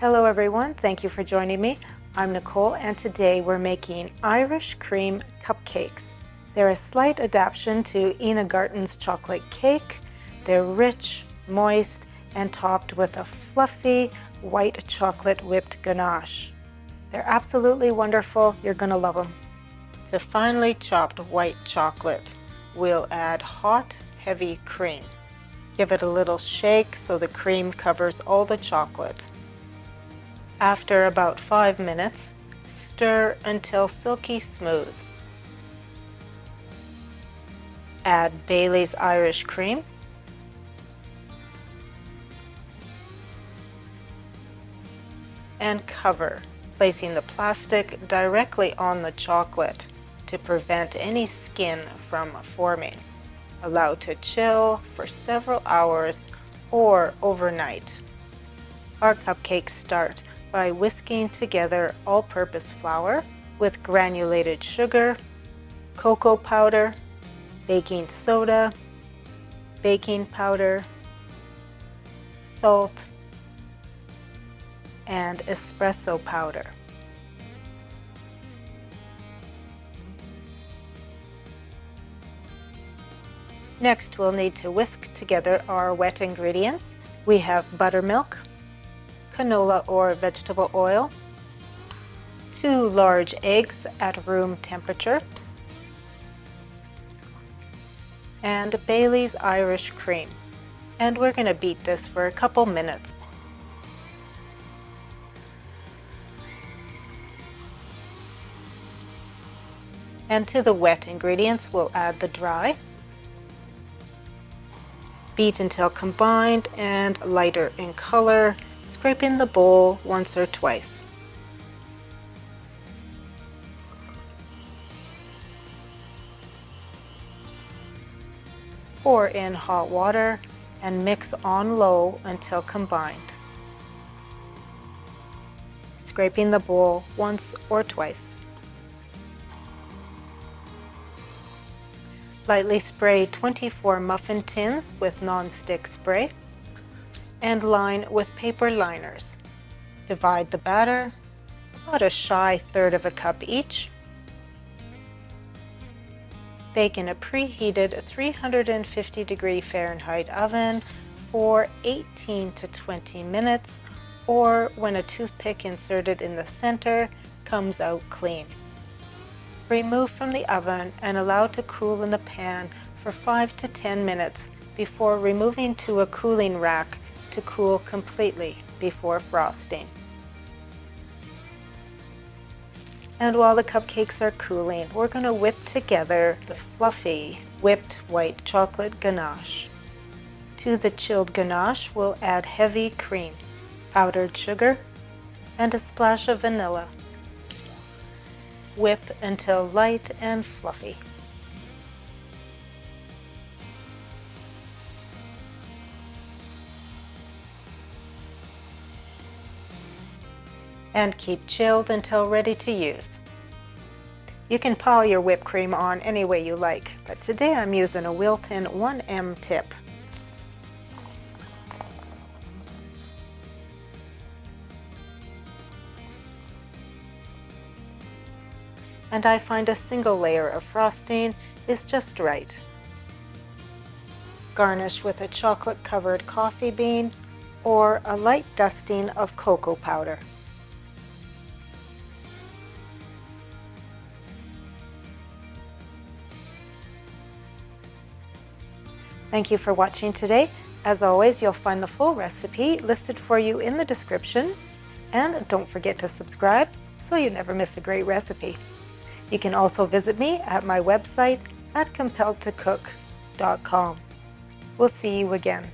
Hello everyone, thank you for joining me. I'm Nicole and today we're making Irish cream cupcakes. They're a slight adaptation to Ina Garten's chocolate cake. They're rich, moist, and topped with a fluffy white chocolate whipped ganache. They're absolutely wonderful, you're gonna love them. To finely chopped white chocolate, we'll add hot, heavy cream. Give it a little shake so the cream covers all the chocolate. After about 5 minutes, stir until silky smooth. Add Bailey's Irish cream. And cover, placing the plastic directly on the chocolate to prevent any skin from forming. Allow to chill for several hours or overnight. Our cupcakes start by whisking together all-purpose flour with granulated sugar, cocoa powder, baking soda, baking powder, salt, and espresso powder. Next, we'll need to whisk together our wet ingredients. We have buttermilk, canola or vegetable oil, 2 large eggs at room temperature, and Bailey's Irish cream. And we're going to beat this for a couple minutes. And to the wet ingredients, we'll add the dry. Beat until combined and lighter in color, scraping the bowl once or twice. Pour in hot water and mix on low until combined. Scraping the bowl once or twice. Lightly spray 24 muffin tins with non-stick spray and line with paper liners. Divide the batter, about a shy 1/3 cup each. Bake in a preheated 350-degree Fahrenheit oven for 18 to 20 minutes, or when a toothpick inserted in the center comes out clean. Remove from the oven and allow to cool in the pan for 5 to 10 minutes before removing to a cooling rack to cool completely before frosting. And while the cupcakes are cooling, we're going to whip together the fluffy whipped white chocolate ganache. To the chilled ganache, we'll add heavy cream, powdered sugar, and a splash of vanilla. Whip until light and fluffy. And keep chilled until ready to use. You can pile your whipped cream on any way you like, but today I'm using a Wilton 1M tip. And I find a single layer of frosting is just right. Garnish with a chocolate-covered coffee bean or a light dusting of cocoa powder. Thank you for watching today. As always, you'll find the full recipe listed for you in the description. And don't forget to subscribe so you never miss a great recipe. You can also visit me at my website at compelledtocook.com. We'll see you again.